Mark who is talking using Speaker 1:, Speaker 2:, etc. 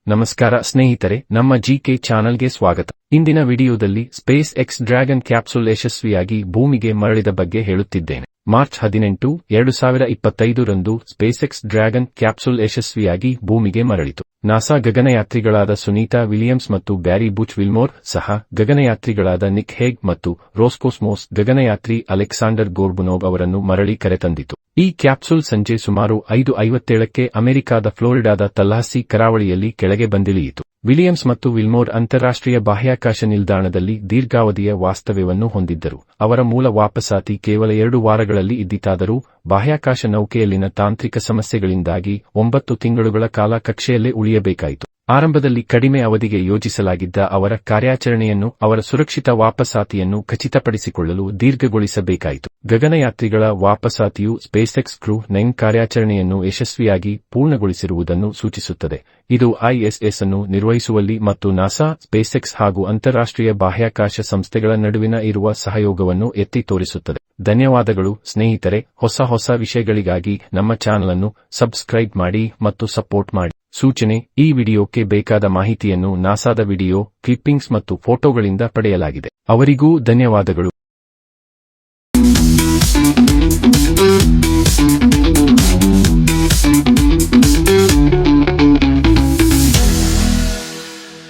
Speaker 1: ನಮಸ್ಕಾರ ಸ್ನೇಹಿತರೆ, ನಮ್ಮ ಜಿಕೆ ಚಾನಲ್ಗೆ ಸ್ವಾಗತ. ಇಂದಿನ ವಿಡಿಯೋದಲ್ಲಿ ಸ್ಪೇಸ್ ಎಕ್ಸ್ ಡ್ರ್ಯಾಗನ್ ಕ್ಯಾಪ್ಸೂಲ್ ಯಶಸ್ವಿಯಾಗಿ ಭೂಮಿಗೆ ಮರಳಿದ ಬಗ್ಗೆ ಹೇಳುತ್ತಿದ್ದೇನೆ. ಮಾರ್ಚ್ 18, 2025 ರಂದು ಸ್ಪೇಸ್ ಎಕ್ಸ್ ಡ್ರ್ಯಾಗನ್ ಕ್ಯಾಪ್ಸೂಲ್ ಯಶಸ್ವಿಯಾಗಿ ಭೂಮಿಗೆ ಮರಳಿತು. ನಾಸಾ ಗಗನಯಾತ್ರಿಗಳಾದ ಸುನೀತಾ ವಿಲಿಯಮ್ಸ್ ಮತ್ತು ಬ್ಯಾರಿ ಬುಚ್ ವಿಲ್ಮೋರ್ ಸಹ ಗಗನಯಾತ್ರಿಗಳಾದ ನಿಕ್ ಹೇಗ್ ಮತ್ತು ರೋಸ್ಕೋಸ್ಮೋಸ್ ಗಗನಯಾತ್ರಿ ಅಲೆಕ್ಸಾಂಡರ್ ಗೋರ್ಬುನೋವ್ ಅವರನ್ನು ಮರಳಿ ಕರೆತಂದಿತು. ಈ ಕ್ಯಾಪ್ಸೂಲ್ ಸಂಜೆ ಸುಮಾರು 5:57ಕ್ಕೆ ಅಮೆರಿಕಾದ ಫ್ಲೋರಿಡಾದ ತಲ್ಹಾಸಿ ಕರಾವಳಿಯಲ್ಲಿ ಕೆಳಗೆ ಬಂದಿಳಿಯಿತು. ವಿಲಿಯಮ್ಸ್ ಮತ್ತು ವಿಲ್ಮೋರ್ ಅಂತಾರಾಷ್ಟ್ರೀಯ ಬಾಹ್ಯಾಕಾಶ ನಿಲ್ದಾಣದಲ್ಲಿ ದೀರ್ಘಾವಧಿಯ ವಾಸ್ತವ್ಯವನ್ನು ಹೊಂದಿದ್ದರು. ಅವರ ಮೂಲ ವಾಪಸಾತಿ ಕೇವಲ 2 ವಾರಗಳಲ್ಲಿ ಇದ್ದಿತಾದರೂ ಬಾಹ್ಯಾಕಾಶ ನೌಕೆಯಲ್ಲಿನ ತಾಂತ್ರಿಕ ಸಮಸ್ಯೆಗಳಿಂದಾಗಿ 9 ತಿಂಗಳುಗಳ ಕಾಲ ಕಕ್ಷೆಯಲ್ಲೇ ಉಳಿಯಬೇಕಾಯಿತು. ಆರಂಭದಲ್ಲಿ ಕಡಿಮೆ ಅವಧಿಗೆ ಯೋಜಿಸಲಾಗಿದ್ದ ಅವರ ಕಾರ್ಯಾಚರಣೆಯನ್ನು ಅವರ ಸುರಕ್ಷಿತ ವಾಪಸಾತಿಯನ್ನು ಖಚಿತಪಡಿಸಿಕೊಳ್ಳಲು ದೀರ್ಘಗೊಳಿಸಬೇಕಾಯಿತು. ಗಗನಯಾತ್ರಿಗಳ ವಾಪಸಾತಿಯು ಸ್ಪೇಸ್ಎಕ್ಸ್ ಕ್ರೂ 9 ಕಾರ್ಯಾಚರಣೆಯನ್ನು ಯಶಸ್ವಿಯಾಗಿ ಪೂರ್ಣಗೊಳಿಸಿರುವುದನ್ನು ಸೂಚಿಸುತ್ತದೆ. ಇದು ISS ಅನ್ನು ನಿರ್ವಹಿಸುವಲ್ಲಿ ಮತ್ತು ನಾಸಾ, ಸ್ಪೇಸ್ಎಕ್ಸ್ ಹಾಗೂ ಅಂತಾರಾಷ್ಟ್ರೀಯ ಬಾಹ್ಯಾಕಾಶ ಸಂಸ್ಥೆಗಳ ನಡುವಿನ ಇರುವ ಸಹಯೋಗವನ್ನು ಎತ್ತಿ ತೋರಿಸುತ್ತದೆ. ಧನ್ಯವಾದಗಳು ಸ್ನೇಹಿತರೆ. ಹೊಸ ವಿಷಯಗಳಿಗಾಗಿ ನಮ್ಮ ಚಾನಲ್ ಅನ್ನು ಸಬ್ಸ್ಕ್ರೈಬ್ ಮಾಡಿ ಮತ್ತು ಸಪೋರ್ಟ್ ಮಾಡಿ. ಸೂಚನೆ: ಈ ವಿಡಿಯೋಕ್ಕೆ ಬೇಕಾದ ಮಾಹಿತಿಯನ್ನು ನಾಸಾದ ವಿಡಿಯೋ ಕ್ಲಿಪ್ಪಿಂಗ್ಸ್ ಮತ್ತು ಫೋಟೋಗಳಿಂದ ಪಡೆಯಲಾಗಿದೆ. ಅವರಿಗೂ ಧನ್ಯವಾದಗಳು.